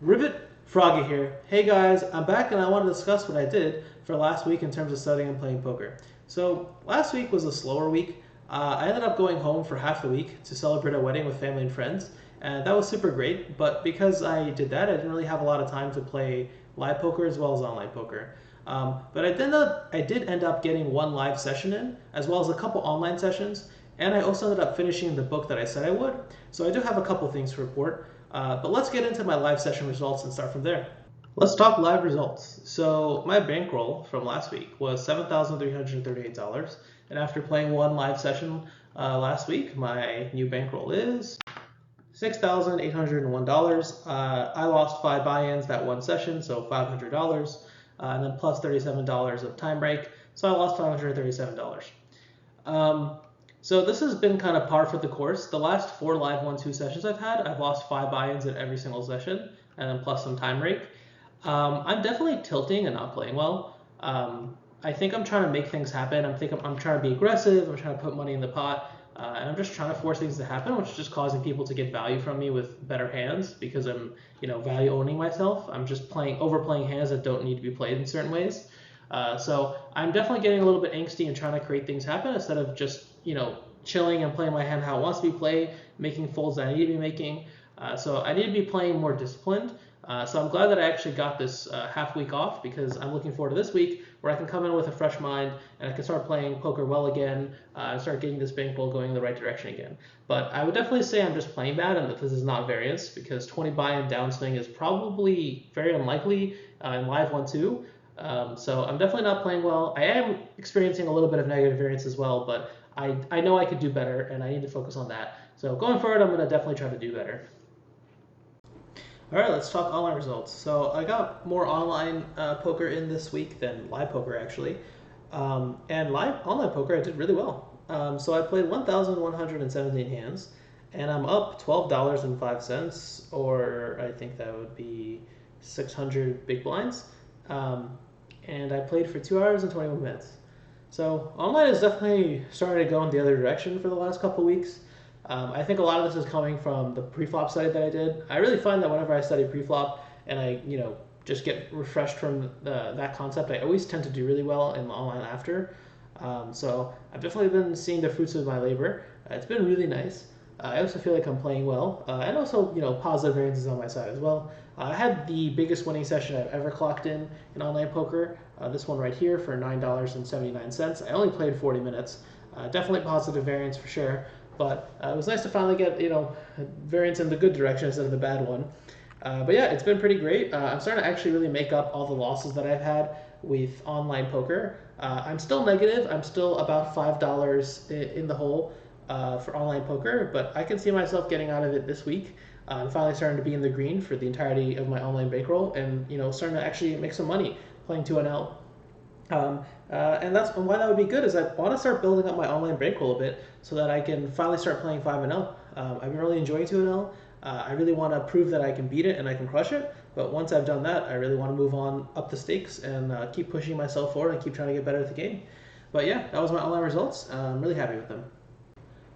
Rivet Froggy here. Hey guys, I'm back and I want to discuss what I did for last week in terms of studying and playing poker. So, last week was a slower week. I ended up going home for half the week to celebrate a wedding with family and friends, and that was super great. But because I did that, I didn't really have a lot of time to play live poker as well as online poker. But I did end up getting one live session in, as well as a couple online sessions, and I also ended up finishing the book that I said I would. So I do have a couple things to report. But let's get into my live session results and start from there. Let's talk live results. So my bankroll from last week was $7,338, and after playing one live session last week, my new bankroll is $6,801. I lost 5 buy-ins that one session, so $500, and then plus $37 of time break, so I lost $537. So this has been kind of par for the course. The last 4 live 1-2 sessions I've had, I've lost 5 buy-ins in every single session, and then plus some time break. I'm definitely tilting and not playing well. I think I'm trying to make things happen. I'm trying to be aggressive. I'm trying to put money in the pot, and I'm just trying to force things to happen, which is just causing people to get value from me with better hands because I'm, value owning myself. I'm just overplaying hands that don't need to be played in certain ways. So I'm definitely getting a little bit angsty and trying to create things happen instead of just, chilling and playing my hand how it wants to be played, making folds that I need to be making. So I need to be playing more disciplined. So I'm glad that I actually got this half week off because I'm looking forward to this week where I can come in with a fresh mind and I can start playing poker well again and start getting this bankroll going in the right direction again. But I would definitely say I'm just playing bad and that this is not variance because 20 buy-in downswing is probably very unlikely in live 1-2. So I'm definitely not playing well. I am experiencing a little bit of negative variance as well, but I know I could do better and I need to focus on that. So going forward, I'm going to definitely try to do better. All right, let's talk online results. So I got more online poker in this week than live poker actually, and live online poker I did really well. So I played 1,117 hands, and I'm up $12.05, or I think that would be 600 big blinds. And I played for 2 hours and 21 minutes. So online is definitely starting to go in the other direction for the last couple weeks. I think a lot of this is coming from the pre-flop study that I did. I really find that whenever I study pre-flop and I, just get refreshed from that concept, I always tend to do really well in the online after. So I've definitely been seeing the fruits of my labor. It's been really nice. I also feel like I'm playing well, and also positive variances on my side as well. I had the biggest winning session I've ever clocked in online poker. This one right here for $9.79. I only played 40 minutes. Definitely positive variance for sure. But it was nice to finally get variance in the good direction instead of the bad one. But yeah, it's been pretty great. I'm starting to actually really make up all the losses that I've had with online poker. I'm still negative. I'm still about $5 in the hole for online poker, but I can see myself getting out of it this week. I'm finally starting to be in the green for the entirety of my online bankroll, and starting to actually make some money playing 2NL. And that's why that would be good is I want to start building up my online bankroll a bit so that I can finally start playing 5NL. I've been really enjoying 2NL. I really want to prove that I can beat it and I can crush it. But once I've done that, I really want to move on up the stakes and keep pushing myself forward and keep trying to get better at the game. But yeah, that was my online results. I'm really happy with them.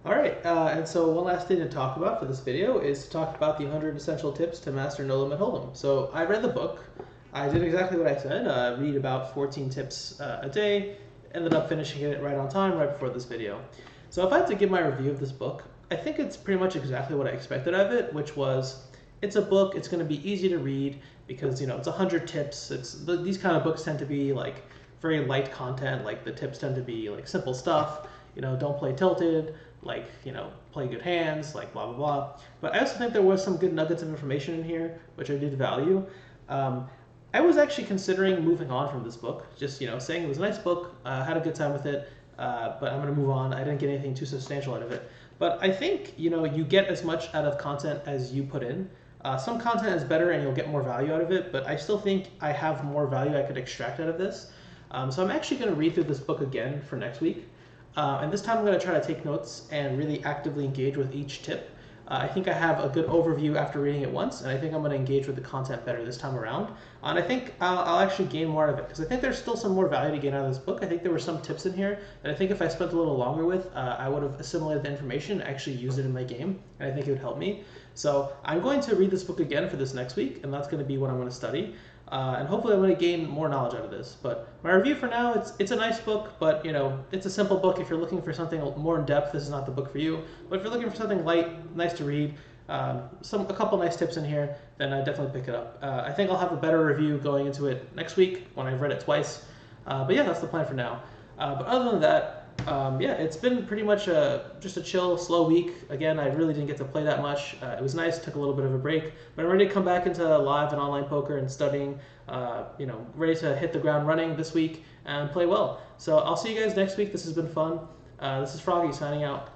All right, and so one last thing to talk about for this video is to talk about the 100 essential tips to master No Limit Hold'em. So I read the book. I did exactly what I said, read about 14 tips a day, ended up finishing it right on time, right before this video. So if I had to give my review of this book, I think it's pretty much exactly what I expected of it, which was, it's a book, it's gonna be easy to read, because it's 100 tips. These kind of books tend to be like very light content, like the tips tend to be like simple stuff, don't play tilted, like, play good hands, like blah, blah, blah. But I also think there was some good nuggets of information in here, which I did value. I was actually considering moving on from this book, just saying it was a nice book, had a good time with it, but I'm going to move on. I didn't get anything too substantial out of it. But I think you get as much out of content as you put in. Some content is better and you'll get more value out of it, but I still think I have more value I could extract out of this. So I'm actually going to read through this book again for next week. And this time I'm going to try to take notes and really actively engage with each tip. I think I have a good overview after reading it once, and I think I'm going to engage with the content better this time around. And I think I'll actually gain more out of it, because I think there's still some more value to gain out of this book. I think there were some tips in here that I think if I spent a little longer with, I would have assimilated the information and actually used it in my game, and I think it would help me. So I'm going to read this book again for this next week, and that's going to be what I'm going to study. And hopefully I'm going to gain more knowledge out of this. But my review for now, it's a nice book, but it's a simple book. If you're looking for something more in depth, this is not the book for you. But if you're looking for something light, nice to read, a couple nice tips in here, then I definitely pick it up. I think I'll have a better review going into it next week when I've read it twice. But yeah, that's the plan for now. But other than that, yeah, it's been pretty much just a chill, slow week. Again, I really didn't get to play that much. It was nice, took a little bit of a break, but I'm ready to come back into live and online poker and studying, ready to hit the ground running this week and play well. So I'll see you guys next week. This has been fun. This is Froggy signing out.